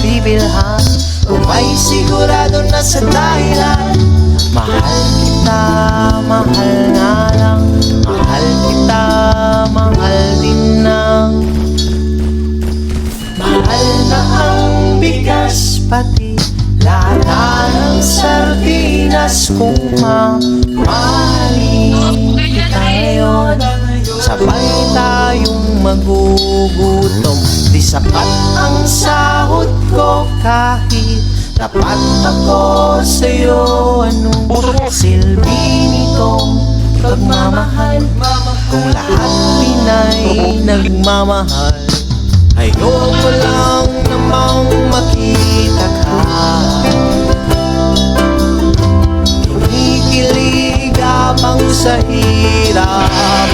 bibilhan kung may sigurado na sa dahilan. Mahal kita, mahal nga lang. Mahal kita, mahal din lang. Mahal na ang bigas, pati lata ng sardinas. Kung mamahalin kita ngayon, sabay tayong magugutom. Di sapat ang sahod ko kahit tapat ako sa'yo. Anong silbi nitong pagmamahal kung lahat pina'y nagmamahal? Ayoko lang namang makita ka kinikilig habang sa hirapan.